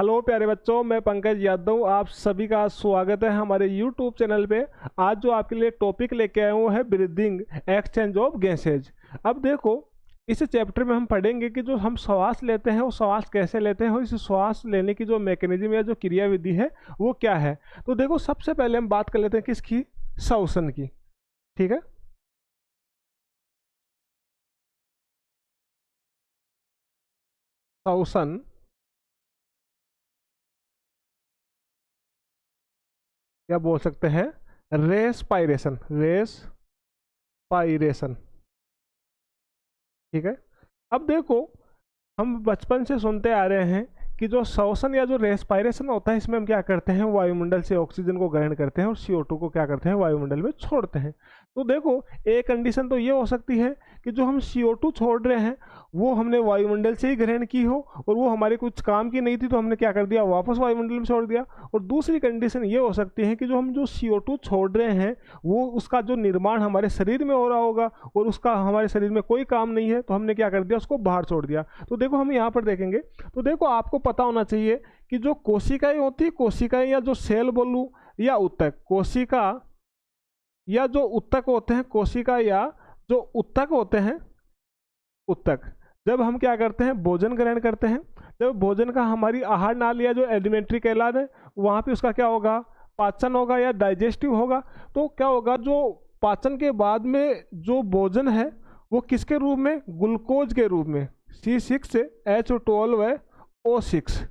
Hello प्यारे बच्चों, मैं पंकज यादव। आप सभी का स्वागत है हमारे यूट्यूब चैनल पे। आज जो आपके लिए टॉपिक लेके आए हुए हैं ब्रीदिंग एक्सचेंज ऑफ गैसेज। अब देखो, इस चैप्टर में हम पढ़ेंगे कि जो हम श्वास लेते हैं वो श्वास कैसे लेते हैं और इस श्वास लेने की जो मैकेनिज्म या जो क्रियाविधि है वो क्या है। तो देखो, सबसे पहले हम बात कर लेते हैं किसकी, श्वसन की। ठीक है, श्वसन या बोल सकते हैं रेस्पायरेशन। रेस्पायरेशन, ठीक है। अब देखो, हम बचपन से सुनते आ रहे हैं कि जो श्वसन या जो रेस्पायरेशन होता है, इसमें हम क्या करते हैं, वायुमंडल से ऑक्सीजन को ग्रहण करते हैं और CO2 को क्या करते हैं, वायुमंडल में छोड़ते हैं। तो देखो, एक कंडीशन तो ये हो सकती है कि जो हम CO2 छोड़ रहे हैं वो हमने वायुमंडल से ही ग्रहण की हो और वो हमारे कुछ काम की नहीं थी, तो हमने क्या कर दिया, वापस वायुमंडल में छोड़ दिया। और दूसरी कंडीशन ये हो सकती है कि जो हम जो CO2 छोड़ रहे हैं वो उसका जो निर्माण हमारे शरीर में हो रहा होगा और उसका हमारे शरीर में कोई काम नहीं है, तो हमने क्या कर दिया, उसको बाहर छोड़ दिया। तो देखो, हम यहाँ पर देखेंगे तो देखो, आपको पता होना चाहिए कि जो कोशिकाएं होती है, कोशिकाएं या जो सेल बोलूं या उत्तक, कोशिका या जो उत्तक होते हैं, कोशिका या जो उत्तक होते हैं, उत्तक, जब हम क्या करते हैं, भोजन ग्रहण करते हैं, जब भोजन का हमारी आहार नाली या जो एलिमेंट्री कहलाता है वहाँ पे उसका क्या होगा, पाचन होगा या डाइजेस्टिव होगा। तो क्या होगा, जो पाचन के बाद में जो भोजन है वो किसके रूप में, ग्लूकोज के रूप में, C6H12O6,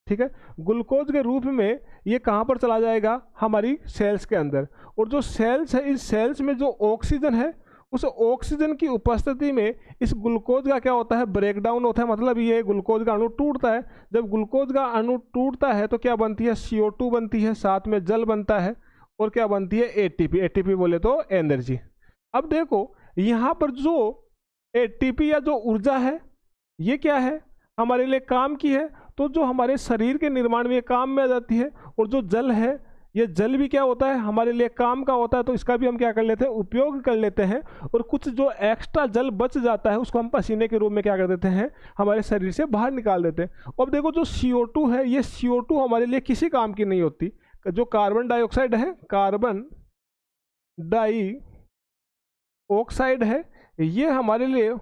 ठीक है, ग्लूकोज के रूप में ये कहाँ पर चला जाएगा, हमारी सेल्स के अंदर। और जो सेल्स है, इस सेल्स में जो ऑक्सीजन है, उस ऑक्सीजन की उपस्थिति में इस ग्लूकोज का क्या होता है, ब्रेकडाउन होता है। मतलब ये ग्लूकोज का अणु टूटता है। जब ग्लूकोज का अणु टूटता है तो क्या बनती है, CO2 बनती है, साथ में जल बनता है और क्या बनती है, ATP बोले तो एनर्जी। अब देखो, यहाँ पर जो ATP या जो ऊर्जा है ये क्या है, हमारे लिए काम की है, तो जो हमारे शरीर के निर्माण में ये काम में आ जाती है। और जो जल है, ये जल भी क्या होता है, हमारे लिए काम का होता है, तो इसका भी हम क्या कर लेते हैं, उपयोग कर लेते हैं। और कुछ जो एक्स्ट्रा जल बच जाता है उसको हम पसीने के रूप में क्या कर देते हैं, हमारे शरीर से बाहर निकाल देते हैं। अब देखो, जो CO2 है, ये CO2 हमारे लिए किसी काम की नहीं होती। जो कार्बन डाइऑक्साइड है, कार्बन डाइऑक्साइड है, ये हमारे लिए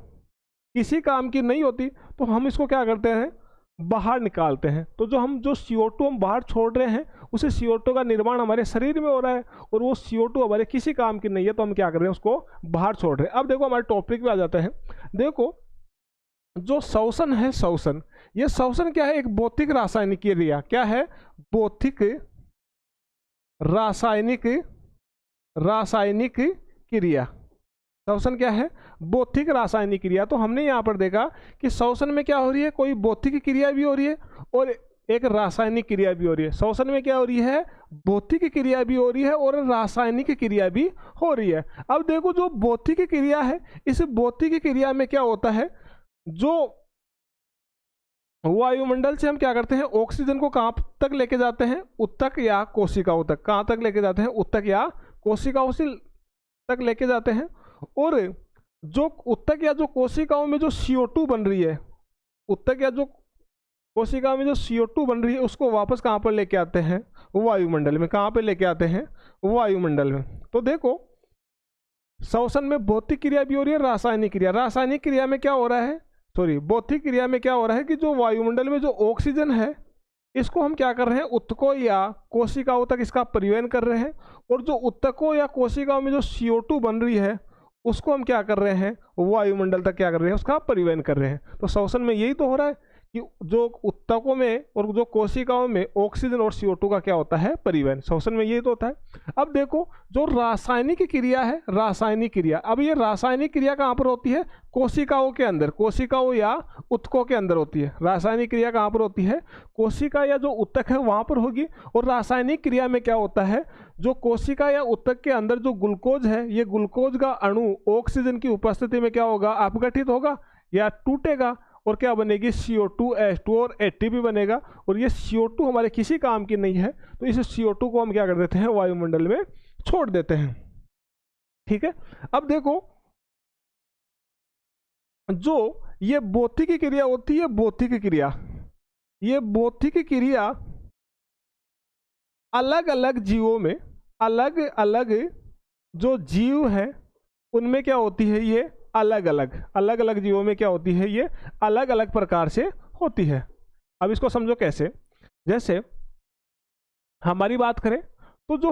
किसी काम की नहीं होती, तो हम इसको क्या करते हैं, बाहर निकालते हैं। तो जो CO2 हम बाहर छोड़ रहे हैं, उसे CO2 का निर्माण हमारे शरीर में हो रहा है और वो CO2 हमारे किसी काम की नहीं है, तो हम क्या कर रहे हैं, उसको बाहर छोड़ रहे हैं। अब देखो, हमारे टॉपिक पे आ जाते हैं। देखो, जो श्वसन है, श्वसन, ये श्वसन क्या है, एक भौतिक रासायनिक क्रिया। क्या है, भौतिक रासायनिक रासायनिक क्रिया। श्वसन क्या है, भौतिक रासायनिक क्रिया। तो हमने यहाँ पर देखा कि श्वसन में क्या हो रही है, कोई भौतिक क्रिया भी हो रही है और एक रासायनिक क्रिया भी हो रही है। श्वसन में क्या हो रही है, भौतिक क्रिया भी हो रही है और रासायनिक क्रिया भी हो रही है। अब देखो, जो भौतिक क्रिया है, इस भौतिक क्रिया में क्या होता है, जो वायुमंडल से हम क्या करते हैं, ऑक्सीजन को कहाँ तक लेके जाते हैं, उत्तक या कोशिकाओं तक। कहाँ तक लेके जाते हैं, उत्तक या कोशिकाओं से तक लेके जाते हैं। और जो उत्तक या जो कोशिकाओं में जो CO2 बन रही है, उत्तक या जो कोशिकाओं में जो CO2 बन रही है, उसको वापस कहाँ पर लेके आते हैं, वायुमंडल में। कहाँ पे लेके आते हैं, वायुमंडल में। तो देखो, श्वसन में भौतिक क्रिया भी हो रही है, रासायनिक क्रिया। रासायनिक क्रिया में क्या हो रहा है, सॉरी, भौतिक क्रिया में क्या हो रहा है कि जो वायुमंडल में जो ऑक्सीजन है, इसको हम क्या कर रहे हैं, उत्तकों या कोशिकाओं तक इसका परिवहन कर रहे हैं। और जो उत्तकों या कोशिकाओं में जो CO2 बन रही है, उसको हम क्या कर रहे हैं, वायुमंडल तक क्या कर रहे हैं, उसका परिवहन कर रहे हैं। तो श्वसन में यही तो हो रहा है कि जो उत्तकों में और जो कोशिकाओं में ऑक्सीजन और CO2 का क्या होता है, परिवहन। श्वसन में यही तो होता है। अब देखो, जो रासायनिक क्रिया है, रासायनिक क्रिया, अब ये रासायनिक क्रिया कहाँ पर होती है, कोशिकाओं के अंदर, कोशिकाओं या उत्तकों के अंदर होती है। रासायनिक क्रिया कहाँ पर होती है, कोशिका या जो उत्तक है वहाँ पर होगी। और रासायनिक क्रिया में क्या होता है, जो कोशिका या उत्तक के अंदर जो ग्लूकोज है, ये ग्लूकोज का अणु ऑक्सीजन की उपस्थिति में क्या होगा, अपघटित होगा या टूटेगा और क्या बनेगी, CO2H2 और ATP बनेगा। और ये CO2 हमारे किसी काम की नहीं है, तो इस CO2 को हम क्या कर देते हैं, वायुमंडल में छोड़ देते हैं। ठीक है। अब देखो, जो ये भौतिक क्रिया होती है, भौतिक क्रिया, ये भौतिक क्रिया अलग अलग जीवों में, अलग अलग जो जीव हैं उनमें क्या होती है, ये अलग अलग जीवों में क्या होती है, ये अलग अलग प्रकार से होती है। अब इसको समझो कैसे, जैसे हमारी बात करें तो जो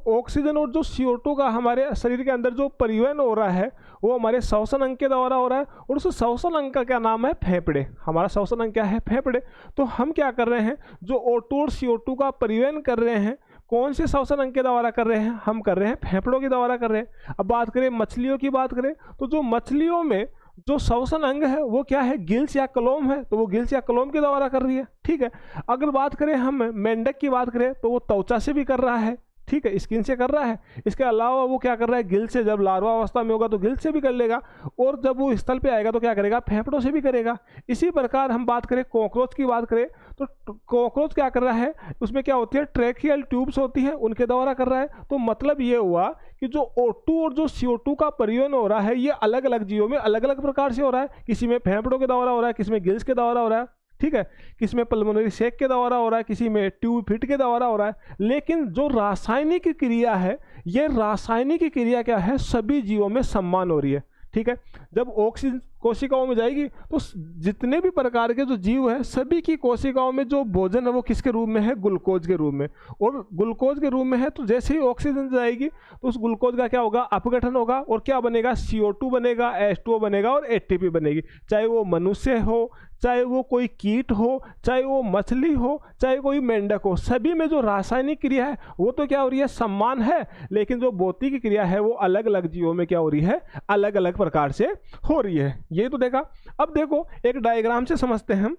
ऑक्सीजन और जो CO2 का हमारे शरीर के अंदर जो परिवहन हो रहा है वो हमारे श्वसन अंग के द्वारा हो रहा है, और उस श्वसन अंग का क्या नाम है, फेफड़े। हमारा श्वसन अंग क्या है, फेफड़े। तो हम क्या कर रहे हैं, जो O2 और CO2 का परिवहन कर रहे हैं कौन से श्वसन अंग के द्वारा कर रहे हैं, हम कर रहे हैं फेफड़ों के द्वारा कर रहे हैं। अब बात करें मछलियों की, बात करें तो जो मछलियों में जो श्वसन अंग है वो क्या है, गिल्स या कलोम है, तो वो गिल्स या कलोम के द्वारा कर रही है, ठीक है। अगर बात करें हम मेंढक की बात करें तो वो त्वचा से भी कर रहा है, ठीक है, स्किन से कर रहा है। इसके अलावा वो क्या कर रहा है, गिल से, जब लार्वा अवस्था में होगा तो गिल से भी कर लेगा, और जब वो स्थल पे आएगा तो क्या करेगा, फेफड़ों से भी करेगा। इसी प्रकार हम बात करें कॉकरोच की, बात करें तो कॉकरोच क्या कर रहा है, उसमें क्या होती है, ट्रैकियल ट्यूब्स होती हैं, उनके द्वारा कर रहा है। तो मतलब ये हुआ कि जो O2 और जो CO2 का परिवहन हो रहा है ये अलग अलग जीवों में अलग अलग प्रकार से हो रहा है। किसी में फेफड़ों के द्वारा हो रहा है, किसी में गिल्स के द्वारा हो रहा है, ठीक है, किसी में पल्मोनरी सेक के द्वारा हो रहा है, किसी में ट्यूब फिट के द्वारा हो रहा है। लेकिन जो रासायनिक क्रिया है, ये रासायनिक क्रिया क्या है, सभी जीवों में समान हो रही है, ठीक है। जब ऑक्सीजन कोशिकाओं में जाएगी तो जितने भी प्रकार के जो जीव हैं सभी की कोशिकाओं में जो भोजन है वो किसके रूप में है, ग्लूकोज के रूप में। और ग्लूकोज के रूप में है तो जैसे ही ऑक्सीजन जाएगी तो उस ग्लूकोज का क्या होगा, अपघटन होगा, और क्या बनेगा, CO2 बनेगा, H2O बनेगा और ATP बनेगी। चाहे वो मनुष्य हो, चाहे वो कोई कीट हो, चाहे वो मछली हो, चाहे कोई मेंढक हो, सभी में जो रासायनिक क्रिया है वो तो क्या हो रही है, समान है, लेकिन जो भौतिक क्रिया है वो अलग अलग जीवों में क्या हो रही है, अलग अलग प्रकार से हो रही है। ये तो देखा। अब देखो एक डायग्राम से समझते हैं हम,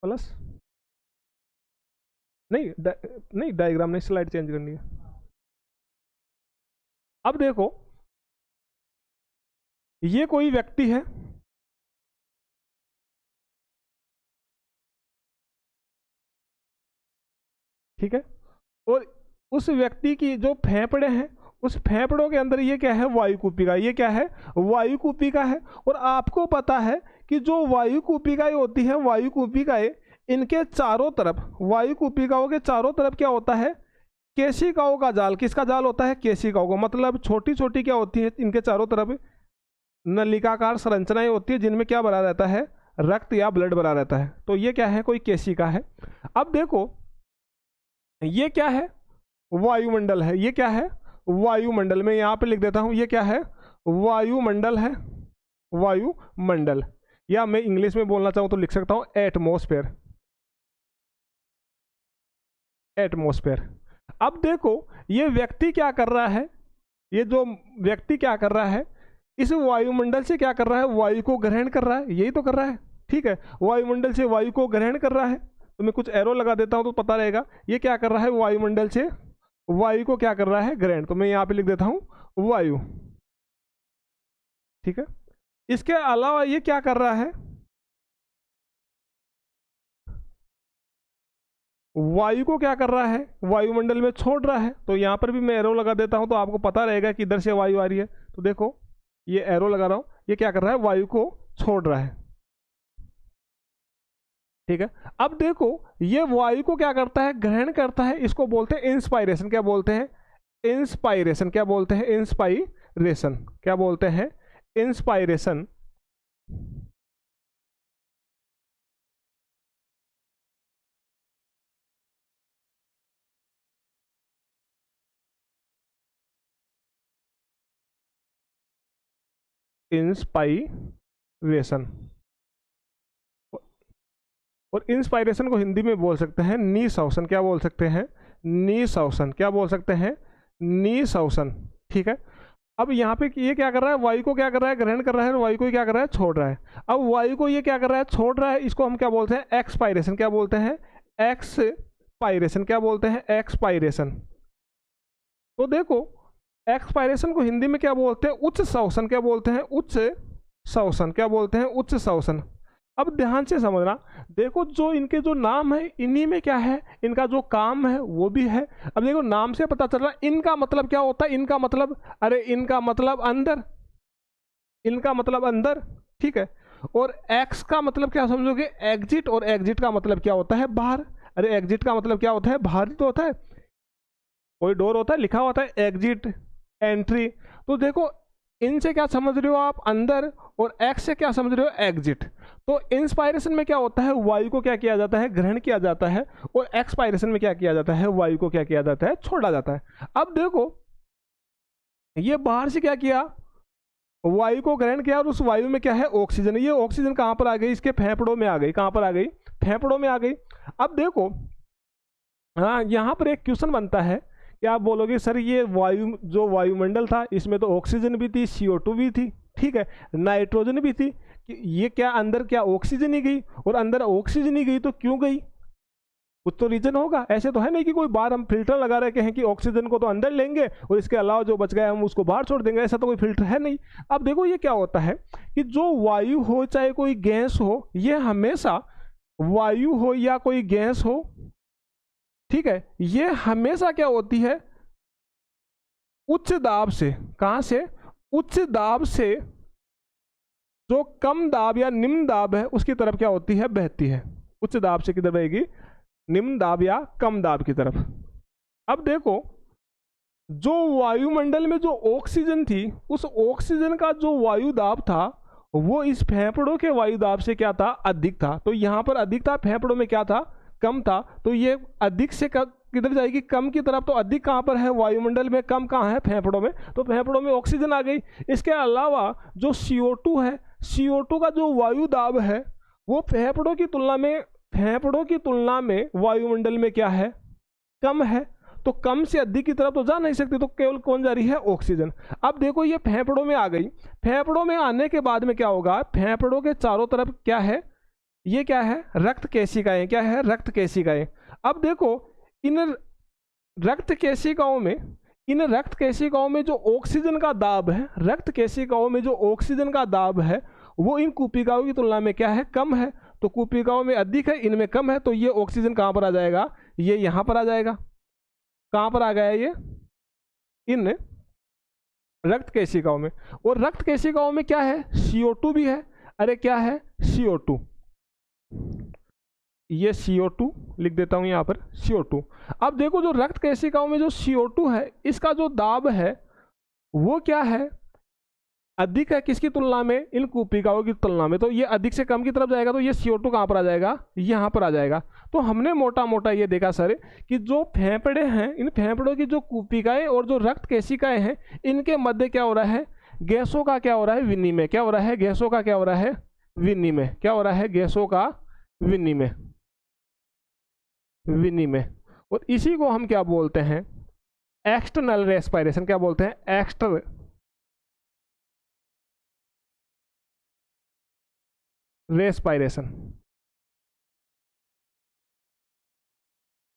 प्लस नहीं डायग्राम नहीं, स्लाइड चेंज करनी है। अब देखो ये कोई व्यक्ति है, ठीक है, और उस व्यक्ति की जो फेफड़े हैं उस फेफड़ों के अंदर ये क्या है, वायुकूपिका। ये क्या है, वायुकूपिका है। और आपको पता है कि जो वायुकूपिकाएं होती हैं, वायुकूपिकाएं, इनके चारों तरफ, वायुकूपिकाओं के चारों तरफ क्या होता है, केशिकाओं का जाल। किसका जाल होता है, केशिकाओं का। मतलब छोटी छोटी क्या होती है, इनके चारों तरफ नलिकाकार संरचनाएं होती है जिनमें क्या भरा रहता है, रक्त या ब्लड भरा रहता है। तो ये क्या है, कोई केशिका है। अब देखो ये क्या है, वायुमंडल है। ये क्या है, वायुमंडल। में यहां पे लिख देता हूं, ये क्या है, वायुमंडल है, वायुमंडल। या मैं इंग्लिश में बोलना चाहूं तो लिख सकता हूं एटमॉस्फेयर, एटमॉस्फेयर। अब देखो ये व्यक्ति क्या कर रहा है, ये जो व्यक्ति क्या कर रहा है, इस वायुमंडल से क्या कर रहा है, वायु को ग्रहण कर रहा है, यही तो कर रहा है, ठीक है। वायुमंडल से वायु को ग्रहण कर रहा है। तो मैं कुछ एरो लगा देता हूं तो पता रहेगा ये क्या कर रहा है, वायुमंडल से वायु को क्या कर रहा है, ग्रहण। तो मैं यहां पे लिख देता हूं वायु, ठीक है। इसके अलावा ये क्या कर रहा है, वायु को क्या कर रहा है, वायुमंडल में छोड़ रहा है। तो यहां पर भी मैं एरो लगा देता हूं तो आपको पता रहेगा कि इधर से वायु आ रही है। तो देखो ये एरो लगा रहा हूं, ये क्या कर रहा है, वायु को छोड़ रहा है, ठीक है। अब देखो ये वायु को क्या करता है, ग्रहण करता है। इसको बोलते हैं इंस्पायरेशन। क्या बोलते हैं, इंस्पायरेशन। क्या बोलते हैं, इंस्पायरेशन। क्या बोलते हैं, इंस्पायरेशन। इंस्पायरेशन। और इंस्पायरेशन को हिंदी में बोल सकते हैं निःश्वसन। क्या बोल सकते हैं, निःश्वसन। क्या बोल सकते हैं, निःश्वसन, ठीक है। अब यहाँ पे ये क्या कर रहा है, वायु को क्या कर रहा है, ग्रहण कर रहा है, और वायु को क्या कर रहा है, छोड़ रहा है। अब वायु को ये क्या कर रहा है, छोड़ रहा है। इसको हम क्या बोलते हैं, एक्सपायरेशन। क्या बोलते हैं, एक्सपायरेशन। क्या बोलते हैं, एक्सपायरेशन। तो देखो एक्सपायरेशन को हिंदी में क्या बोलते हैं, उच्च श्वसन। क्या बोलते हैं, उच्च श्वसन। क्या बोलते हैं, उच्च श्वसन। अब ध्यान से समझना, देखो जो इनके जो नाम है इन्हीं में क्या है, इनका जो काम है वो भी है। अब देखो नाम से पता चल रहा है इनका मतलब क्या होता है, इनका मतलब, अरे इनका मतलब अंदर, इनका मतलब अंदर, ठीक है। और एक्स का मतलब क्या समझोगे, एग्जिट, और एग्जिट का मतलब क्या होता है, बाहर। अरे एग्जिट का मतलब क्या होता है, बाहर ही तो होता है, कोई डोर होता है, लिखा होता है एग्जिट, एंट्री। तो देखो इनसे क्या समझ रहे हो आप, अंदर, और एक्स से क्या समझ रहे हो, एग्जिट। तो इंस्पायरेशन में क्या होता है, वायु को क्या किया जाता है, ग्रहण किया जाता है, और एक्सपायरेशन में क्या किया जाता है, वायु को क्या किया जाता है, छोड़ा जाता है। अब देखो ये बाहर से क्या किया, वायु को ग्रहण किया, और उस वायु में क्या है, ऑक्सीजन। ये ऑक्सीजन कहाँ पर आ गई, इसके फेफड़ों में आ गई, कहाँ पर आ गई, फेफड़ों में आ गई। अब देखो हाँ, यहाँ पर एक क्वेश्चन बनता है कि आप बोलोगे सर ये वायु, जो वायुमंडल था इसमें तो ऑक्सीजन भी थी, CO2 भी थी, ठीक है, नाइट्रोजन भी थी, कि ये क्या अंदर क्या ऑक्सीजन ही गई, और अंदर ऑक्सीजन ही गई तो क्यों गई, कुछ तो रीजन होगा। ऐसे तो है नहीं कि कोई बाहर हम फिल्टर लगा रहे हैं कि ऑक्सीजन को तो अंदर लेंगे और इसके अलावा जो बच गया हम उसको बाहर छोड़ देंगे, ऐसा तो कोई फिल्टर है नहीं। अब देखो ये क्या होता है कि जो वायु हो चाहे कोई गैस हो, ये हमेशा, वायु हो या कोई गैस हो, ठीक है, ये हमेशा क्या होती है, उच्च दाब से, कहां से, उच्च दाब से जो कम दाब या निम्न दाब है उसकी तरफ क्या होती है, बहती है। उच्च दाब से किधर बहेगी, निम्न दाब या कम दाब की तरफ। अब देखो जो वायुमंडल में जो ऑक्सीजन थी, उस ऑक्सीजन का जो वायु दाब था वो इस फेफड़ों के वायु दाब से क्या था, अधिक था। तो यहां पर अधिक था, फेफड़ों में क्या था, कम था। तो ये अधिक से किधर जाएगी, कम की तरफ। तो अधिक कहाँ पर है, वायुमंडल में, कम कहाँ है, फेफड़ों में। तो फेफड़ों में ऑक्सीजन आ गई। इसके अलावा जो CO2 है, CO2 का जो वायु दाब है वो फेफड़ों की तुलना में, फेफड़ों की तुलना में वायुमंडल में क्या है, कम है। तो कम से अधिक की तरफ तो जा नहीं सकती, तो केवल कौन जा रही है, ऑक्सीजन। अब देखो ये फेफड़ों में आ गई, फेफड़ों में आने के बाद में क्या होगा, फेफड़ों के चारों तरफ क्या है, ये क्या है, रक्त केशिकाएं, क्या है, रक्त केशिकाएं। अब देखो इन रक्त केशिकाओं में, इन रक्त केशिकाओं में जो ऑक्सीजन का दाब है, रक्त केशिकाओं में जो ऑक्सीजन का दाब है वो इन कूपिकाओं की तुलना में क्या है, कम है। तो कूपिकाओं में अधिक है, इनमें कम है। तो ये ऑक्सीजन कहाँ पर आ जाएगा, ये यहाँ पर आ जाएगा। कहाँ पर आ गया ये, इन रक्त केशिकाओं में। और रक्त केशिकाओं में क्या है, CO2 भी है। अरे क्या है, CO2, ये CO2 लिख देता हूं यहां पर, CO2। अब देखो जो रक्त केशिकाओं में जो CO2 है, इसका जो दाब है वो क्या है, अधिक है, किसकी तुलना में, इन कूपिकाओं की तुलना में। तो ये अधिक से कम की तरफ जाएगा, तो ये CO2 कहां पर आ जाएगा, यहां पर आ जाएगा। तो हमने मोटा मोटा ये देखा सर कि जो फेफड़े हैं, इन फेफड़ों की जो कूपिकाएं और जो रक्त केशिकाएं हैं, इनके मध्य क्या हो रहा है, गैसों का क्या हो रहा है, विनिमय। क्या हो रहा है, गैसों का क्या हो रहा है, विनिमय। क्या हो रहा है, गैसों का विनिमय, विनिमय। और इसी को हम क्या बोलते हैं, एक्सटर्नल रेस्पिरेशन। क्या बोलते हैं, एक्सटर्नल रेस्पिरेशन,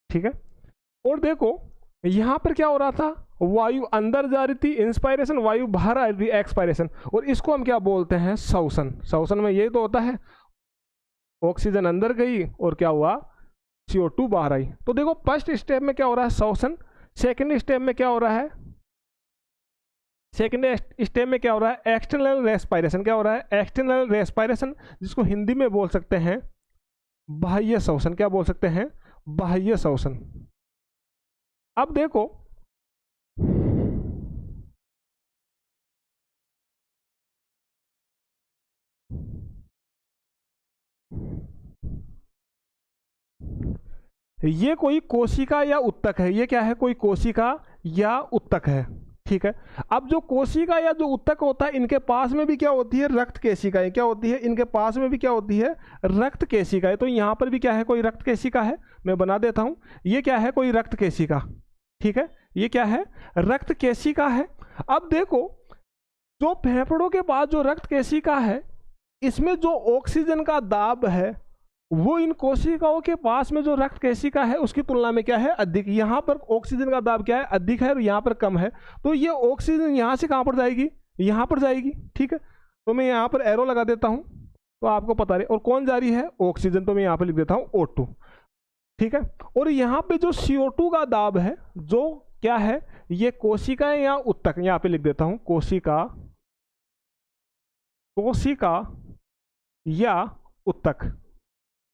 ठीक है। और देखो यहां पर क्या हो रहा था, वायु अंदर जा रही थी, इंस्पायरेशन, वायु बाहर आ रही थी, एक्सपायरेशन। और इसको हम क्या बोलते हैं, श्वसन। श्वसन में यही तो होता है, ऑक्सीजन अंदर गई और क्या हुआ, CO2 बाहर आई। तो देखो फर्स्ट स्टेप में क्या हो रहा है, श्वसन। सेकंड स्टेप में क्या हो रहा है, सेकंड स्टेप में क्या हो रहा है, एक्सटर्नल रेस्पिरेशन। क्या हो रहा है, एक्सटर्नल रेस्पिरेशन, जिसको हिंदी में बोल सकते हैं बाह्य श्वसन। क्या बोल सकते हैं, बाह्य श्वसन। अब देखो ये कोई कोशिका या उत्तक है, ये क्या है, कोई कोशिका या उत्तक है, ठीक है। अब जो कोशिका या जो उत्तक होता है, इनके पास में भी क्या होती है, रक्त केशिकाएं। क्या होती है, इनके पास में भी क्या होती है, रक्त केशिकाएं। तो यहाँ पर भी क्या है, कोई रक्त केशिका है। मैं बना देता हूँ, ये क्या है, कोई रक्त केशिका, ठीक है, ये क्या है, रक्त केशिका है। अब देखो जो फेफड़ों के पास जो रक्त केशिका है, इसमें जो ऑक्सीजन का दाब है वो इन कोशिकाओं के पास में जो रक्त केशिका है उसकी तुलना में क्या है, अधिक। यहाँ पर ऑक्सीजन का दाब क्या है, अधिक है, और यहाँ पर कम है। तो ये ऑक्सीजन यहाँ से कहाँ पर जाएगी, यहाँ पर जाएगी, ठीक है। तो मैं यहाँ पर एरो लगा देता हूँ तो आपको पता रहे। और कौन जा रही है, ऑक्सीजन। तो मैं यहाँ पर लिख देता हूँ O2, ठीक है। और यहाँ पे जो CO2 का दाब है, जो क्या है, ये कोशिकाएं या उत्तक, यहाँ पे लिख देता हूँ कोशिका, कोशिका या उत्तक।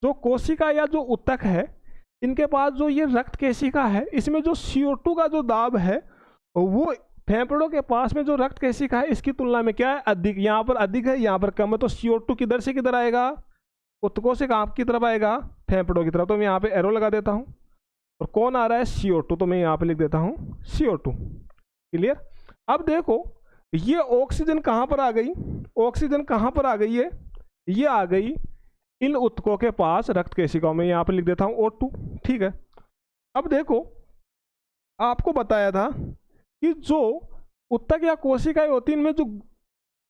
जो कोशिका या जो उत्तक है, इनके पास जो ये रक्त केशिका है, इसमें जो CO2 का जो दाब है वो फेफड़ों के पास में जो रक्त केशिका है इसकी तुलना में क्या है, अधिक। यहाँ पर अधिक है, यहाँ पर कम है। तो CO2 किधर से किधर आएगा, उत्तकों से कहाँ की तरफ आएगा, फेफड़ों की तरफ। तो मैं यहाँ पे एरो लगा देता हूँ। और कौन आ रहा है, CO2, तो मैं यहाँ पे लिख देता हूँ CO2। क्लियर। अब देखो ये ऑक्सीजन कहाँ पर आ गई, ऑक्सीजन कहाँ पर आ गई है, ये आ गई इन उत्तकों के पास रक्त केशिकाओं में। यहाँ पर लिख देता हूँ O2। ठीक है। अब देखो आपको बताया था कि जो उत्तक या कोशिकाएं होती हैं, इनमें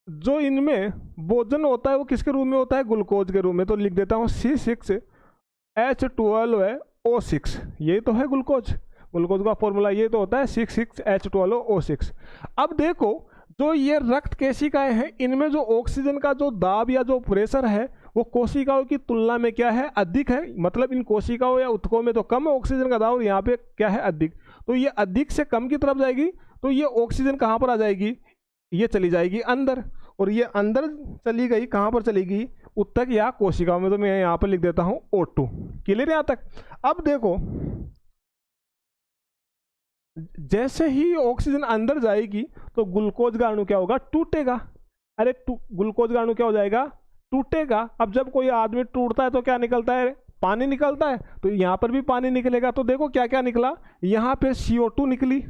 जो इनमें भोजन होता है वो किसके रूप में होता है, ग्लूकोज के रूप में। तो लिख देता हूँ C6H12O6। ये तो है ग्लूकोज, ग्लूकोज का फॉर्मूला ये तो होता है 6,6H12O6। अब देखो जो ये रक्त केशिकाएं हैं, इनमें जो ऑक्सीजन का जो दाब या जो प्रेशर है वो कोशिकाओं की तुलना में क्या है, अधिक है। मतलब इन कोशिकाओं या उत्तकों में तो कम है ऑक्सीजन का दाब, और यहाँ पे क्या है, अधिक। तो ये अधिक से कम की तरफ जाएगी, तो ये ऑक्सीजन कहाँ पर आ जाएगी, ये चली जाएगी अंदर। और ये अंदर चली गई, कहाँ पर चली गई, उत्तक या कोशिकाओं में। तो मैं यहाँ पर लिख देता हूँ O2। क्लियर यहाँ तक। अब देखो जैसे ही ऑक्सीजन अंदर जाएगी तो ग्लूकोज का अणु क्या होगा, टूटेगा। अरे ग्लूकोज का अणु क्या हो जाएगा, टूटेगा। अब जब कोई आदमी टूटता है तो क्या निकलता है, पानी निकलता है। तो यहाँ पर भी पानी निकलेगा। तो देखो क्या क्या निकला, यहाँ पे CO2 निकली,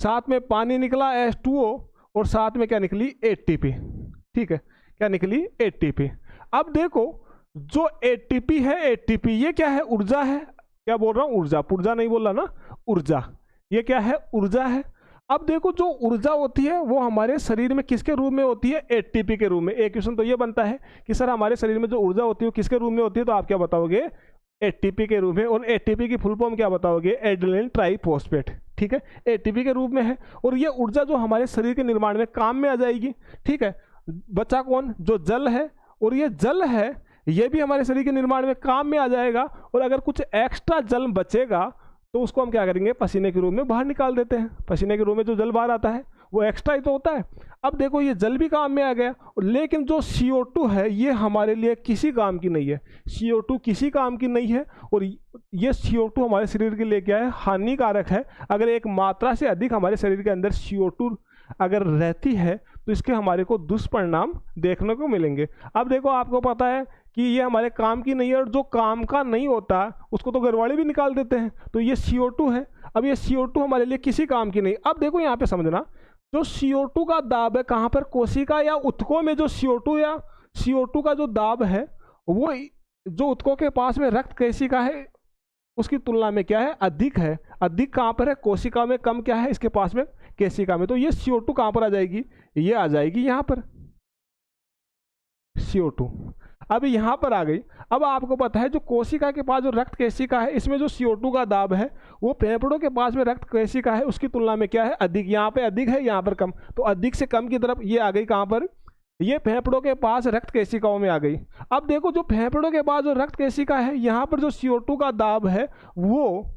साथ में पानी निकला H2O, और साथ में क्या निकली, ATP। ठीक है, क्या निकली, ATP। अब देखो जो ATP है, ATP ये क्या है, ऊर्जा है। क्या बोल रहा हूँ, ऊर्जा, पुर्जा नहीं बोल रहा ना, ऊर्जा। ये क्या है, ऊर्जा है। अब देखो जो ऊर्जा होती है वो हमारे शरीर में किसके रूप में होती है, ATP के रूप में। एक क्वेश्चन तो ये बनता है कि सर हमारे शरीर में जो ऊर्जा होती है वो किसके रूप में होती है, तो आप क्या बताओगे, ATP के रूप में। और ATP की फुल फॉर्म क्या बताओगे, एड्रेनलिन ट्राइफॉस्फेट। ठीक है, ATP के रूप में है। और ये ऊर्जा जो हमारे शरीर के निर्माण में काम में आ जाएगी। ठीक है, बचा कौन, जो जल है। और ये जल है ये भी हमारे शरीर के निर्माण में काम में आ जाएगा। और अगर कुछ एक्स्ट्रा जल बचेगा तो उसको हम क्या करेंगे, पसीने के रूप में बाहर निकाल देते हैं। पसीने के रूप में जो जल बाहर आता है वो एक्स्ट्रा ही तो होता है। अब देखो ये जल भी काम में आ गया। लेकिन जो CO2 है ये हमारे लिए किसी काम की नहीं है, CO2 किसी काम की नहीं है। और ये CO2 हमारे शरीर के लिए क्या है, हानिकारक है। अगर एक मात्रा से अधिक हमारे शरीर के अंदर CO2 अगर रहती है तो इसके हमारे को दुष्परिणाम देखने को मिलेंगे। अब देखो आपको पता है कि ये हमारे काम की नहीं है, और जो काम का नहीं होता उसको तो घरवाले भी निकाल देते हैं। तो ये CO2 है। अब ये CO2 हमारे लिए किसी काम की नहीं। अब देखो यहाँ पे समझना, जो CO2 का दाब है कहाँ पर, कोशिका या उत्तकों में जो CO2 का जो दाब है वो जो उत्तकों के पास में रक्त केशिका है उसकी तुलना में क्या है, अधिक है। अधिक कहाँ पर है, कोशिका में। कम क्या है, इसके पास में, केशिका में। तो ये CO2 कहाँ पर आ जाएगी, ये आ जाएगी यहाँ पर CO2। अब यहाँ पर आ गई। अब आपको पता है जो कोशिका के पास जो रक्त केशिका है इसमें जो CO2 का दाब है वो फेफड़ों के पास में रक्त केशिका है उसकी तुलना में क्या है, अधिक। यहाँ पे अधिक है, यहाँ पर कम। तो अधिक से कम की तरफ ये आ गई, कहाँ पर, ये फेफड़ों के पास रक्त केशिकाओं में आ गई। अब देखो जो फेफड़ों के पास जो रक्त केशिका है यहाँ पर जो CO2 का दाब है वो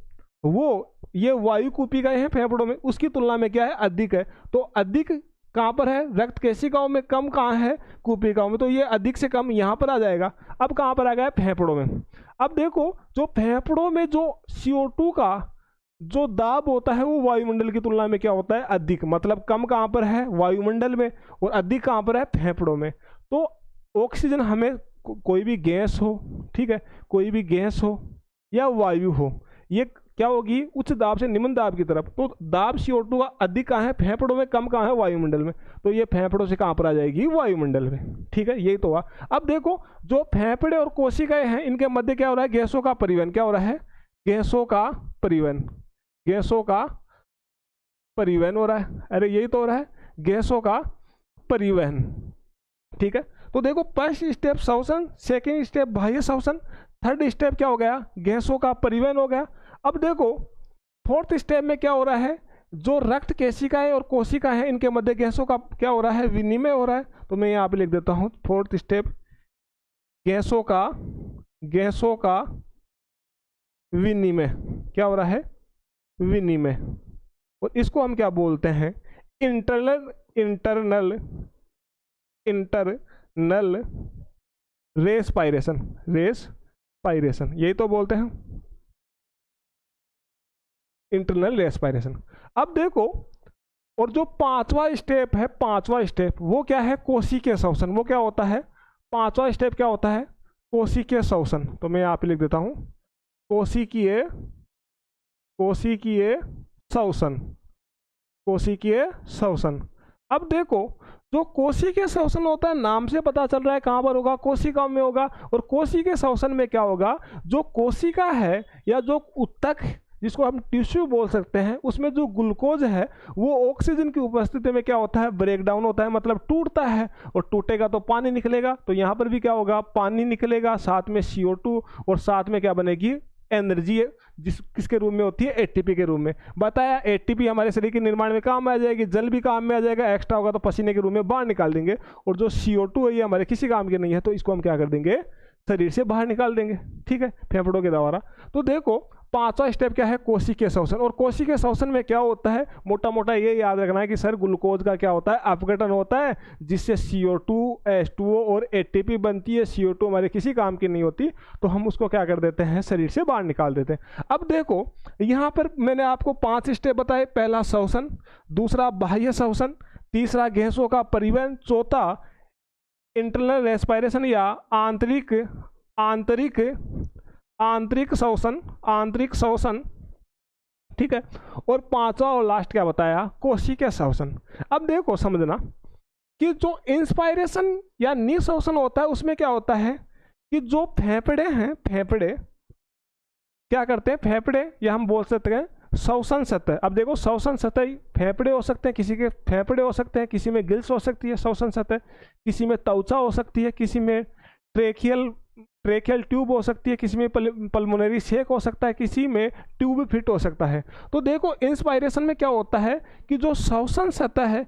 ये वायु कूपिकाएं हैं फेफड़ों में, उसकी तुलना में क्या है, अधिक है। तो अधिक कहाँ पर है, रक्त केशिकाओं में, कम कहाँ है, कूपिकाओं में। तो ये अधिक से कम यहाँ पर आ जाएगा। अब कहाँ पर आ गया, फेफड़ों में। अब देखो जो फेफड़ों में जो CO2 का जो दाब होता है वो वायुमंडल की तुलना में क्या होता है, अधिक। मतलब कम कहाँ पर है, वायुमंडल में, और अधिक कहाँ पर है, फेफड़ों में। तो ऑक्सीजन हमें कोई भी गैस हो, ठीक है, कोई भी गैस हो या वायु हो, ये क्या होगी, उच्च दाब से निम्न दाब की तरफ। तो दाब CO2 का अधिक कहाँ है, फेफड़ों में, कम कहाँ है, वायुमंडल में। तो ये फेफड़ों से कहाँ पर आ जाएगी, वायुमंडल में। ठीक है, यही तो हुआ। अब देखो जो फेफड़े और कोशिकाएं हैं इनके मध्य क्या हो रहा है, गैसों का परिवहन। क्या हो रहा है, गैसों का परिवहन, गैसों का परिवहन हो रहा है। अरे यही तो हो रहा है, गैसों का परिवहन। ठीक है, तो देखो फर्स्ट स्टेप श्वसन, सेकेंड स्टेप बाह्य श्वसन, थर्ड स्टेप क्या हो गया, गैसों का परिवहन हो गया। अब देखो फोर्थ स्टेप में क्या हो रहा है, जो रक्त केशिकाएं और कोशिका है इनके मध्य गैसों का क्या हो रहा है, विनिमय हो रहा है। तो मैं यहाँ पे लिख देता हूँ फोर्थ स्टेप, गैसों का विनिमय। क्या हो रहा है, विनिमय। और इसको हम क्या बोलते हैं, इंटरनल रेस्पायरेशन, रेस्पायरेशन यही तो बोलते हैं, इंटरनल रेस्पायरेशन। अब देखो, और जो पांचवा स्टेप है, पांचवा स्टेप वो क्या है, कोशिकीय श्वसन। वो क्या होता है, पांचवा स्टेप क्या होता है, कोशिकीय श्वसन। तो मैं यहाँ पे लिख देता हूँ कोशिकीय, कोशिकीय श्वसन, कोशिकीय श्वसन। अब देखो, जो कोशिकीय श्वसन होता है, नाम से पता चल रहा है कहाँ पर होगा, कोशिकाओं में होगा। और कोशिकीय श्वसन में क्या होगा, जो कोशिका है या जो उत्तक जिसको हम टिश्यू बोल सकते हैं, उसमें जो ग्लूकोज है वो ऑक्सीजन की उपस्थिति में क्या होता है, ब्रेक डाउन होता है, मतलब टूटता है। और टूटेगा तो पानी निकलेगा, तो यहाँ पर भी क्या होगा, पानी निकलेगा, साथ में CO2, और साथ में क्या बनेगी, एनर्जी, किसके रूप में होती है, ATP के रूप में। बताया ATP हमारे शरीर के निर्माण में काम आ जाएगी, जल भी काम में आ जाएगा, एक्स्ट्रा होगा तो पसीने के रूप में बाहर निकाल देंगे। और जो CO2 है ये हमारे किसी काम के नहीं है, तो इसको हम क्या कर देंगे, शरीर से बाहर निकाल देंगे, ठीक है, फेफड़ों के द्वारा। तो देखो, पांचवा स्टेप क्या है, कोशिकीय श्वसन। और कोशिकीय श्वसन में क्या होता है, मोटा मोटा ये याद रखना है कि सर ग्लूकोज का क्या होता है, अपघटन होता है, जिससे CO2, H2O और ATP बनती है। CO2 हमारे किसी काम की नहीं होती, तो हम उसको क्या कर देते हैं, शरीर से बाहर निकाल देते हैं। अब देखो, यहाँ पर मैंने आपको 5 स्टेप बताए। पहला श्वसन, दूसरा बाह्य श्वसन, तीसरा गैसों का परिवहन, चौथा इंटरनल रेस्पायरेशन या आंतरिक आंतरिक आंतरिक श्वसन, आंतरिक श्वसन, ठीक है, और पांचवा और लास्ट क्या बताया, कोशिकीय श्वसन। अब देखो समझना कि जो इंस्पायरेशन या निःश्वसन होता है, उसमें क्या होता है कि जो फेफड़े हैं, फेफड़े क्या करते हैं, फेफड़े या हम बोल सकते हैं श्वसन सतह। अब देखो, श्वसन सतह फेफड़े हो सकते हैं, किसी के फेफड़े हो सकते हैं, किसी में गिल्स हो सकती है श्वसन सतह, किसी में त्वचा हो सकती है, किसी में ट्रेकियल ट्यूब हो सकती है, किसी में पल्मोनरी शेक हो सकता है, किसी में ट्यूब फिट हो सकता है। तो देखो, इंस्पायरेशन में क्या होता है कि जो श्वसन सतह है,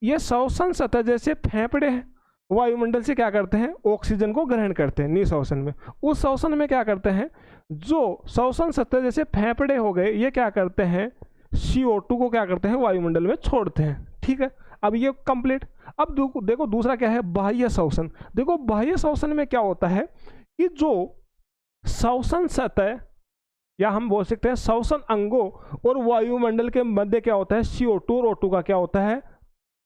ये श्वसन सतह जैसे फेफड़े हैं, वायुमंडल से क्या करते हैं, ऑक्सीजन को ग्रहण करते हैं। निःश्वसन में, उस श्वसन में क्या करते हैं, जो श्वसन सतह जैसे फेफड़े हो गए, ये क्या करते हैं, CO2 को क्या करते हैं, वायुमंडल में छोड़ते हैं, ठीक है। अब ये कंप्लीट। अब देखो दूसरा क्या है, बाह्य श्वसन। देखो, बाह्य श्वसन में क्या होता है कि जो श्वसन सतह या हम बोल सकते हैं श्वसन अंगों और वायुमंडल के मध्य क्या होता है, CO2 और O2 का क्या होता है,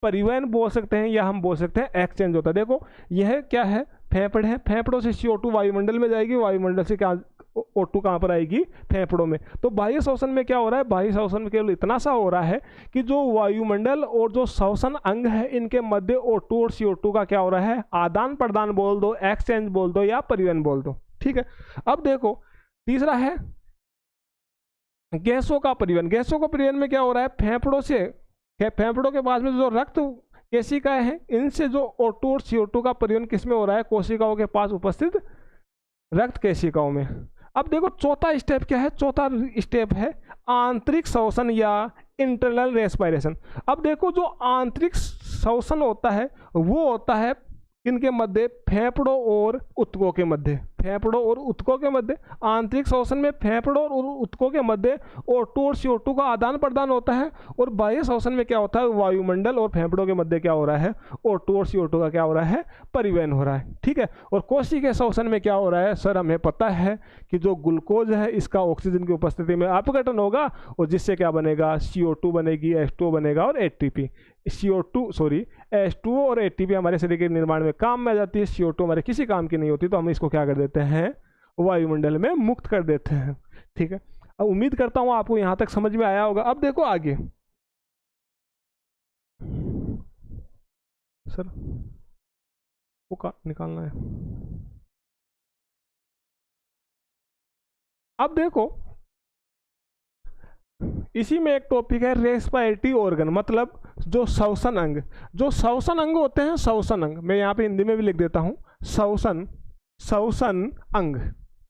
परिवहन बोल सकते हैं, या हम बोल सकते हैं एक्सचेंज होता है। देखो, यह क्या है, फेफड़े हैं, फेफड़ों से CO2 वायुमंडल में जाएगी, वायुमंडल से क्या O2 कहाँ पर आएगी, फेफड़ों में। तो बाह्य श्वसन में क्या हो रहा है, बाह्य श्वसन में केवल इतना सा हो रहा है कि जो वायुमंडल और जो श्वसन अंग है, इनके मध्य O2 और CO2 का क्या हो रहा है, आदान प्रदान बोल दो, एक्सचेंज बोल दो, या परिवहन बोल दो, ठीक है। अब देखो, तीसरा है गैसों का परिवहन। गैसों का परिवहन में क्या हो रहा है, फेफड़ों से, फेफड़ों के पास में जो रक्त केशिकाएं हैं, इनसे जो O2 और CO2 का परिवहन किस में हो रहा है, कोशिकाओं के पास उपस्थित रक्त केशिकाओं में। अब देखो, चौथा स्टेप क्या है, चौथा स्टेप है आंतरिक श्वसन या इंटरनल रेस्पायरेशन। अब देखो, जो आंतरिक श्वसन होता है वो होता है किनके मध्य, फेफड़ों और ऊतकों के मध्य, फेफड़ों और ऊतकों के मध्य। आंतरिक श्वसन में फेफड़ों और ऊतकों के मध्य O2 और CO2 का आदान प्रदान होता है। और बाह्य श्वसन में क्या होता है, वायुमंडल और फेफड़ों के मध्य क्या हो रहा है, O2 और CO2 का क्या हो रहा है, परिवहन हो रहा है, ठीक है। और कोशिकीय श्वसन में क्या हो रहा है, सर हमें पता है कि जो ग्लूकोज है, इसका ऑक्सीजन की उपस्थिति में अपघटन होगा, और जिससे क्या बनेगा, CO2 बनेगी, H2O बनेगा और ATP। H2O और ATP हमारे शरीर के निर्माण में काम में आ जाती है, CO2 हमारे किसी काम की नहीं होती, तो हम इसको क्या कर देते हैं, वायुमंडल में मुक्त कर देते हैं, ठीक है। अब उम्मीद करता हूं आपको यहां तक समझ में आया होगा। अब देखो आगे, सर वो निकालना है। अब देखो, इसी में एक टॉपिक है रेस्पिरेटरी ऑर्गन, मतलब जो श्वसन अंग। जो श्वसन अंग होते हैं, श्वसन अंग मैं यहाँ पे हिंदी में भी लिख देता हूँ, श्वसन अंग,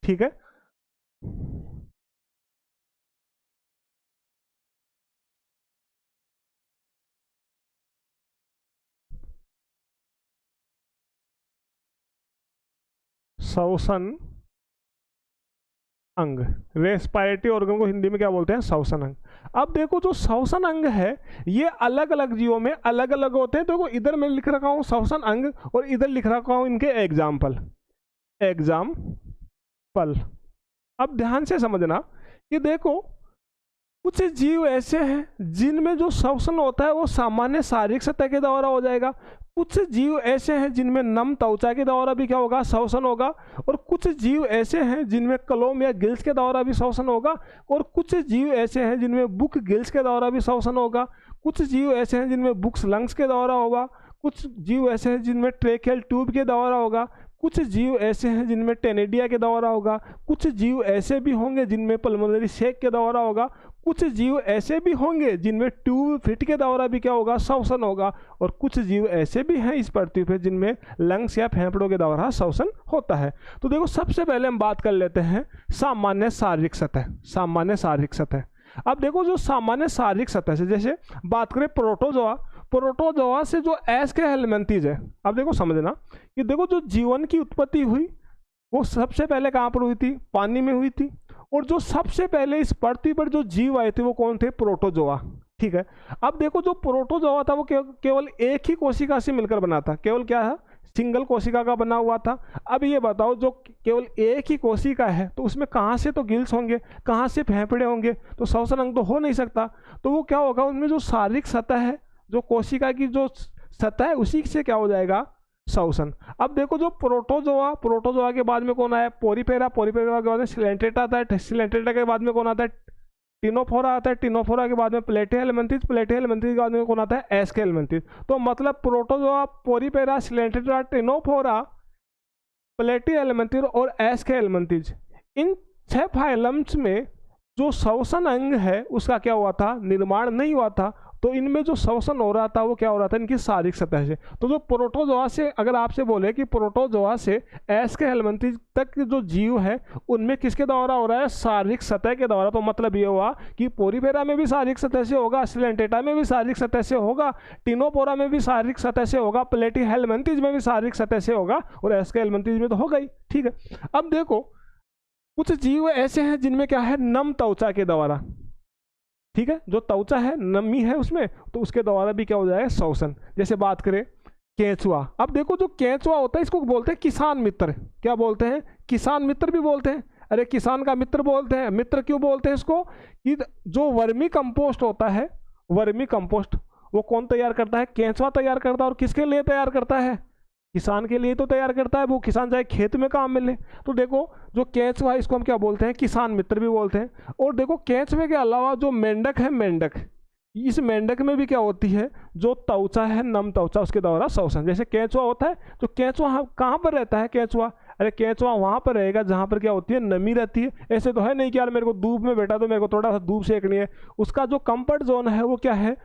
ठीक है। श्वसन अंग, रेस्पिरेटरी ऑर्गन को हिंदी में क्या बोलते हैं, श्वसन अंग। अब देखो, जो श्वसन अंग है ये अलग अलग जीवों में अलग अलग होते हैं। देखो, इधर मैं लिख रखा हूँ श्वसन अंग और इधर लिख रखा हूँ इनके एग्जाम्पल, एग्जाम्पल। अब ध्यान से समझना कि देखो कुछ जीव ऐसे हैं जिनमें जो श्वसन होता है वो सामान्य शारीरिक सतह के द्वारा हो जाएगा, कुछ जीव ऐसे हैं जिनमें नम त्वचा के द्वारा भी क्या होगा, श्वसन होगा, और कुछ जीव ऐसे हैं जिनमें कलोम या गिल्स के द्वारा भी श्वसन होगा, और कुछ जीव ऐसे हैं जिनमें बुक गिल्स के द्वारा भी श्वसन होगा, कुछ जीव ऐसे हैं जिनमें बुक्स लंग्स के द्वारा होगा, कुछ जीव ऐसे हैं जिनमें ट्रेकियल ट्यूब के द्वारा होगा, कुछ जीव ऐसे हैं जिनमें टेनेडिया के द्वारा होगा, कुछ जीव ऐसे भी होंगे जिनमें पल्मोनरी शेक के द्वारा होगा, कुछ जीव ऐसे भी होंगे जिनमें ट्यूब फिट के द्वारा भी क्या होगा, श्वसन होगा, और कुछ जीव ऐसे भी हैं इस पृथ्वी पे जिनमें लंग्स या फेफड़ों के द्वारा श्वसन होता है। तो देखो सबसे पहले हम बात कर लेते हैं सामान्य शारीरिक सतह। सामान्य शारीरिक सतह, अब देखो जो सामान्य शारीरिक सतह से जैसे बात करें प्रोटोजोआ, प्रोटोजोआ से जो एस के हेलमिंथेस है, अब देखो समझना कि देखो जो जीवन की उत्पत्ति हुई वो सबसे पहले कहाँ पर हुई थी, पानी में हुई थी, और जो सबसे पहले इस पृथ्वी पर जो जीव आए थे वो कौन थे, प्रोटोजोआ। ठीक है, अब देखो जो प्रोटोजोआ था वो केवल एक ही कोशिका से मिलकर बना था, केवल क्या है, सिंगल कोशिका का बना हुआ था। अब ये बताओ जो केवल एक ही कोशिका है तो उसमें कहाँ से तो गिल्स होंगे, कहाँ से फेफड़े होंगे, तो श्वसन अंग तो हो नहीं सकता, तो वो क्या होगा, उनमें जो शारीरिक सतह है, जो कोशिका की जो सतह है उसी से क्या हो जाएगा, श्वसन। अब देखो जो प्रोटोजोआ, प्रोटोजोआ के बाद में कौन आया, पोरीफेरा, पोरीफेरा के बाद में सिलेंट्रेटा आता है, सिलेंट्रेटा के बाद में कौन आता है, टिनोफोरा आता है, टिनोफोरा के बाद में प्लेटिहेलमिंथेस, प्लेटिहेलमिंथेस के बाद में कौन आता है, एस्केहेलमिंथेस। तो मतलब प्रोटोजोआ, पोरीफेरा, सिलेंट्रेटा, टिनोफोरा, प्लेटिहेलमिंथेस और एस्केहेलमिंथेस, इन 6 फाइलम्स में जो श्वसन अंग है उसका क्या हुआ था, निर्माण नहीं हुआ था, तो इनमें जो श्वसन हो रहा था वो क्या हो रहा था, इनकी शारीरिक सतह से। तो जो प्रोटोजोआ से अगर आपसे बोले कि प्रोटोजोआ से एस्केहेलमिंथेस तक जो जीव है उनमें किसके द्वारा हो रहा है, शारीरिक सतह के द्वारा, तो मतलब ये हुआ कि पोरीफेरा में भी शारीरिक सतह से होगा, सिलेंट्रेटा में भी शारीरिक सतह से होगा, टिनोफोरा में भी शारीरिक सतह से होगा, प्लेटिहेलमिंथेस में भी शारीरिक सतह से होगा, और एस्केहेलमिंथेस में तो होगा ही। ठीक है, अब देखो कुछ जीव ऐसे हैं जिनमें क्या है, नम त्वचा के द्वारा, ठीक है, जो त्वचा है नमी है उसमें, तो उसके द्वारा भी क्या हो जाएगा, श्वसन। जैसे बात करें केंचुआ, अब देखो जो केंचुआ होता है इसको बोलते हैं किसान मित्र, क्या बोलते हैं, किसान मित्र भी बोलते हैं। अरे किसान का मित्र बोलते हैं, मित्र क्यों बोलते हैं इसको, कि जो वर्मी कंपोस्ट होता है, वर्मी कंपोस्ट वो कौन तैयार करता है, केंचुआ तैयार करता है, और किसके लिए तैयार करता है, किसान के लिए तो तैयार करता है, वो किसान चाहे खेत में काम मिले। तो देखो जो केंचुआ है इसको हम क्या बोलते हैं, किसान मित्र भी बोलते हैं। और देखो केंचुए के अलावा जो मेंढक है, मेंढक, इस मेंढक में भी क्या होती है, जो त्वचा है नम त्वचा, उसके द्वारा श्वसन। जैसे केंचुआ होता है तो केंचुआ कहाँ पर रहता है, केंचुआ, अरे केंचुआ वहाँ पर रहेगा जहाँ पर क्या होती है, नमी रहती है। ऐसे तो है नहीं कि यार मेरे को धूप में बैठा तो मेरे को थोड़ा सा धूप सेकनी है, उसका जो कंफर्ट जोन है वो क्या है,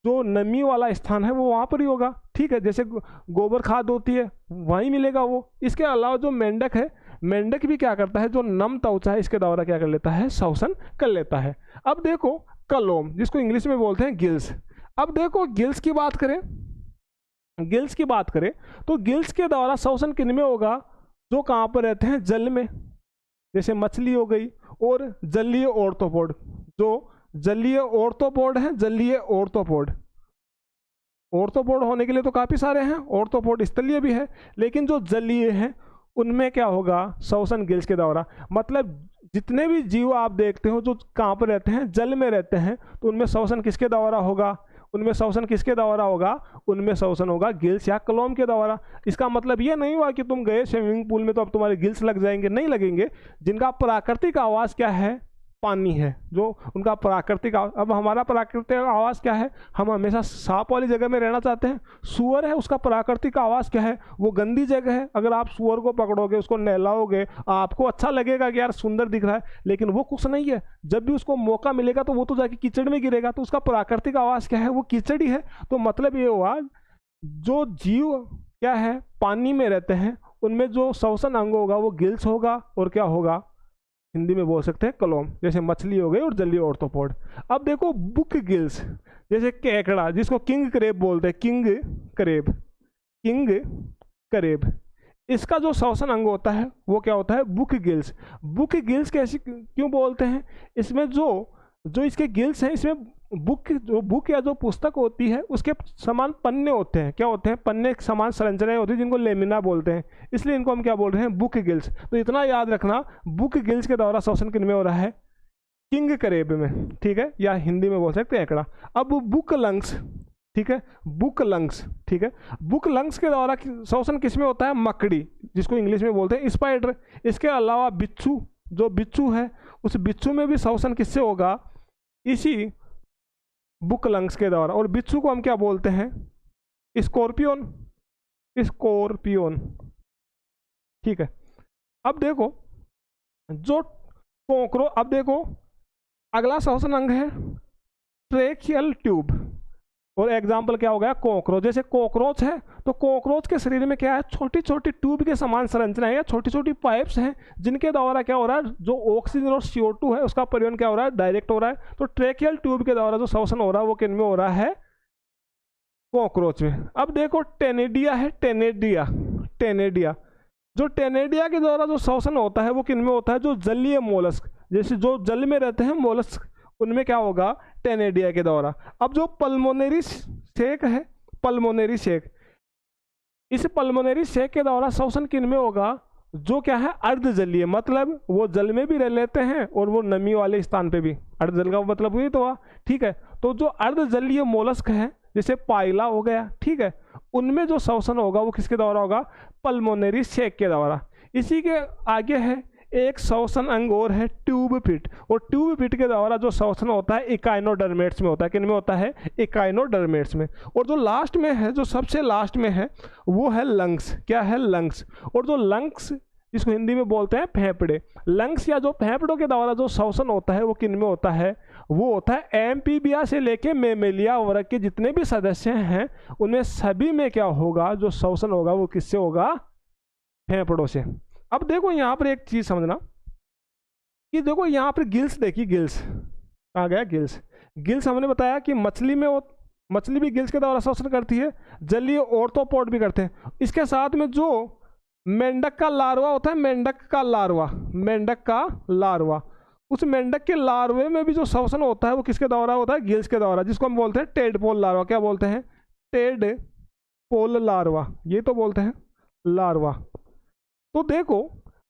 जो नमी वाला स्थान है वो वहाँ पर ही होगा। ठीक है, जैसे गोबर खाद होती है वहीं मिलेगा वो। इसके अलावा जो मेंढक है, मेंढक भी क्या करता है, जो नम त्वचा है इसके द्वारा क्या कर लेता है, श्वसन कर लेता है। अब देखो कलोम, जिसको इंग्लिश में बोलते हैं गिल्स। अब देखो गिल्स की बात करें, गिल्स की बात करें तो गिल्स के द्वारा श्वसन किन में होगा, जो कहाँ पर रहते हैं, जल में, जैसे मछली हो गई, और जलीय ऑर्थ्रोपोड, जो जलीय ऑर्थ्रोपोड है, जलीय ऑर्थ्रोपोड, ऑर्थ्रोपोड होने के लिए तो काफ़ी सारे हैं, ऑर्थ्रोपोड स्थलीय भी है, लेकिन जो जलीय हैं उनमें क्या होगा, श्वसन गिल्स के द्वारा। मतलब जितने भी जीव आप देखते हो जो कहाँ पर रहते हैं, जल में रहते हैं, तो उनमें श्वसन किसके द्वारा होगा, उनमें श्वसन किसके द्वारा होगा, उनमें श्वसन होगा गिल्स या कलोम के द्वारा। इसका मतलब ये नहीं हुआ कि तुम गए स्विमिंग पूल में तो अब तुम्हारे गिल्स लग जाएंगे, नहीं लगेंगे। जिनका प्राकृतिक आवास क्या है, पानी है, जो उनका प्राकृतिक आवास। अब हमारा प्राकृतिक आवास क्या है, हम हमेशा सांप वाली जगह में रहना चाहते हैं। सूअर है, उसका प्राकृतिक आवास क्या है, वो गंदी जगह है। अगर आप सूअर को पकड़ोगे, उसको नहलाओगे, आपको अच्छा लगेगा कि यार सुंदर दिख रहा है, लेकिन वो कुछ नहीं है। जब भी उसको मौका मिलेगा तो वो तो जाके कीचड़ में गिरेगा, तो उसका प्राकृतिक आवास क्या है, वो कीचड़ ही है। तो मतलब ये हुआ, जो जीव क्या है पानी में रहते हैं उनमें जो श्वसन अंग होगा वो गिल्स होगा, और क्या होगा, हिंदी में बोल सकते हैं कलोम, जैसे मछली हो गई और जलीय ऑर्थ्रोपोड। अब देखो बुक गिल्स, जैसे केकड़ा, जिसको किंग करेब बोलते हैं, किंग करेब, किंग करेब, इसका जो श्वसन अंग होता है वो क्या होता है, बुक गिल्स। बुक गिल्स कैसे क्यों बोलते हैं, इसमें जो इसके गिल्स हैं इसमें बुक या जो पुस्तक होती है उसके समान पन्ने होते हैं। क्या होते हैं? पन्ने के समान संरचनाएं होती है जिनको लेमिना बोलते हैं, इसलिए इनको हम क्या बोल रहे हैं? Book gills. तो इतना याद रखना, बुक गिल्स के द्वारा श्वसन किन में हो रहा है? किंग करेब में, ठीक है, या हिंदी में बोल सकते हैं एकड़ा। अब बुक लंग्स, ठीक है, बुक लंग्स, ठीक है, बुक लंग्स के द्वारा श्वसन किस में होता है? मकड़ी, जिसको इंग्लिश में बोलते हैं स्पाइडर। इसके अलावा बिच्छू, जो बिच्छू है उस बिच्छू में भी श्वसन किससे होगा? इसी बुक लंग्स के द्वारा। और बिच्छू को हम क्या बोलते हैं? स्कॉर्पियन, स्कॉर्पियन, ठीक है। अब देखो जो कोकरो, अब देखो अगला श्वसन अंग है ट्रेकियल ट्यूब, और एग्जाम्पल क्या हो गया? कॉकरोच। जैसे कॉकरोच है तो कॉकरोच के शरीर में क्या है? छोटी छोटी ट्यूब के समान संरचनाएं है, छोटी छोटी पाइप्स हैं जिनके द्वारा क्या हो रहा है? जो ऑक्सीजन और CO2 है उसका परिवहन क्या हो रहा है? डायरेक्ट हो रहा है। तो ट्रेकियल ट्यूब के द्वारा जो श्वसन हो रहा है वो किन में हो रहा है? कॉकरोच में। अब देखो टेनेडिया है, टेनेडिया, टेनेडिया, जो टेनेडिया के द्वारा जो श्वसन होता है वो किन में होता है? जो जलीय मोलस्क, जैसे जो जल में रहते हैं मोलस्क, उनमें क्या होगा? टेनेडिया के द्वारा। अब जो पल्मोनरी शेक है, पल्मोनरी शेक, इस पल्मोनरी शेक के द्वारा श्वसन किन में होगा? जो क्या है? अर्धजलीय, मतलब वो जल में भी रह लेते हैं और वो नमी वाले स्थान पे भी। अर्धजल का मतलब वही तो हुआ, ठीक है। तो जो अर्धजलीय मोलस्क है जैसे पाइला हो गया, ठीक है, उनमें जो श्वसन होगा वो किसके द्वारा होगा? पल्मोनरी शेक के द्वारा। इसी के आगे है एक श्वसन अंग और है ट्यूब पिट, और ट्यूब पिट के द्वारा जो श्वसन होता है इकाइनोडर्मेट्स में होता है। किन में होता है? इकाइनोडर्मेट्स में। और जो लास्ट में है, जो सबसे लास्ट में है, वो है लंग्स। क्या है? लंग्स। और जो लंग्स, जिसको हिंदी में बोलते हैं फेफड़े, लंग्स या जो फेफड़ों के द्वारा जो श्वसन होता है वो किन में होता है? वो होता है एम्फीबिया से लेके मेमेलिया वर्ग के जितने भी सदस्य हैं उनमें सभी में क्या होगा? जो श्वसन होगा वो किससे होगा? फेफड़ों से। अब देखो यहाँ पर एक चीज समझना कि देखो यहाँ पर गिल्स, देखिए गिल्स कहाँ गया? गिल्स, गिल्स हमने बताया कि मछली में मछली भी गिल्स के द्वारा श्वसन करती है, जलीय ऑर्थोपोड भी करते हैं। इसके साथ में जो मेंढक का लार्वा होता है, मेंढक का लार्वा, मेंढक का लार्वा, उस मेंढक के लार्वे में भी जो श्वसन होता है वो किसके द्वारा होता है? गिल्स के द्वारा, जिसको हम बोलते हैं टेडपोल लार्वा। क्या बोलते हैं? टेडपोल लार्वा, ये तो बोलते हैं लार्वा। तो देखो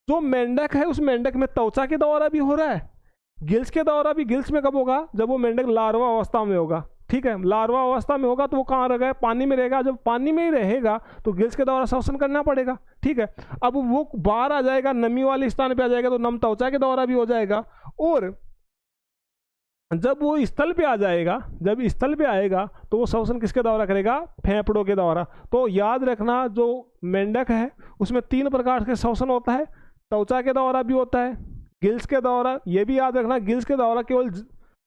जो मेंढक है उस मेंढक में त्वचा के द्वारा भी हो रहा है, गिल्स के द्वारा भी। गिल्स में कब होगा? जब वो मेंढक लार्वा अवस्था में होगा, ठीक है। लार्वा अवस्था में होगा तो वो कहाँ रहेगा? पानी में रहेगा। जब पानी में ही रहेगा तो गिल्स के द्वारा श्वसन करना पड़ेगा, ठीक है। अब वो बाहर आ जाएगा, नमी वाले स्थान पे आ जाएगा तो नम त्वचा के द्वारा भी हो जाएगा। और जब वो स्थल पे आ जाएगा, जब स्थल पे आएगा तो वो श्वसन किसके द्वारा करेगा? फेफड़ों के द्वारा। तो याद रखना जो मेंढक है उसमें 3 प्रकार के श्वसन होता है, त्वचा के द्वारा भी होता है, गिल्स के द्वारा, ये भी याद रखना गिल्स के द्वारा केवल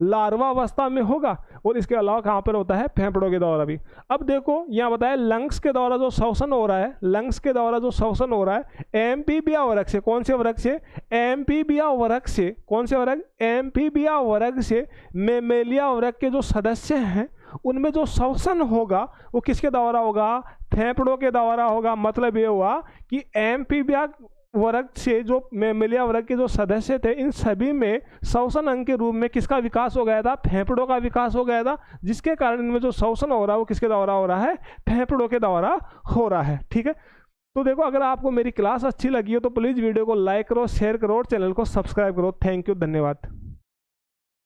लार्वा अवस्था में होगा, और इसके अलावा कहाँ पर होता है? फेफड़ों के द्वारा भी। अब देखो यहाँ बताया लंग्स के द्वारा जो श्वसन हो रहा है, लंग्स के द्वारा जो श्वसन हो रहा है एम्फीबिया वर्ग से। कौन से वर्ग से? एम्फीबिया वर्ग से। कौन से वर्ग? एम्फीबिया वर्ग से मेमेलिया वर्ग के जो सदस्य हैं उनमें जो श्वसन होगा वो किसके द्वारा होगा? फेफड़ों के द्वारा होगा। मतलब ये हुआ कि एम्फीबिया वर्ग से जो मेमेलिया वर्ग के जो सदस्य थे इन सभी में श्वसन अंग के रूप में किसका विकास हो गया था? फेफड़ों का विकास हो गया था, जिसके कारण इनमें जो श्वसन हो रहा है वो किसके द्वारा हो रहा है? फेफड़ों के द्वारा हो रहा है, ठीक है। तो देखो अगर आपको मेरी क्लास अच्छी लगी हो तो प्लीज़ वीडियो को लाइक करो, शेयर करो और चैनल को सब्सक्राइब करो। थैंक यू, धन्यवाद।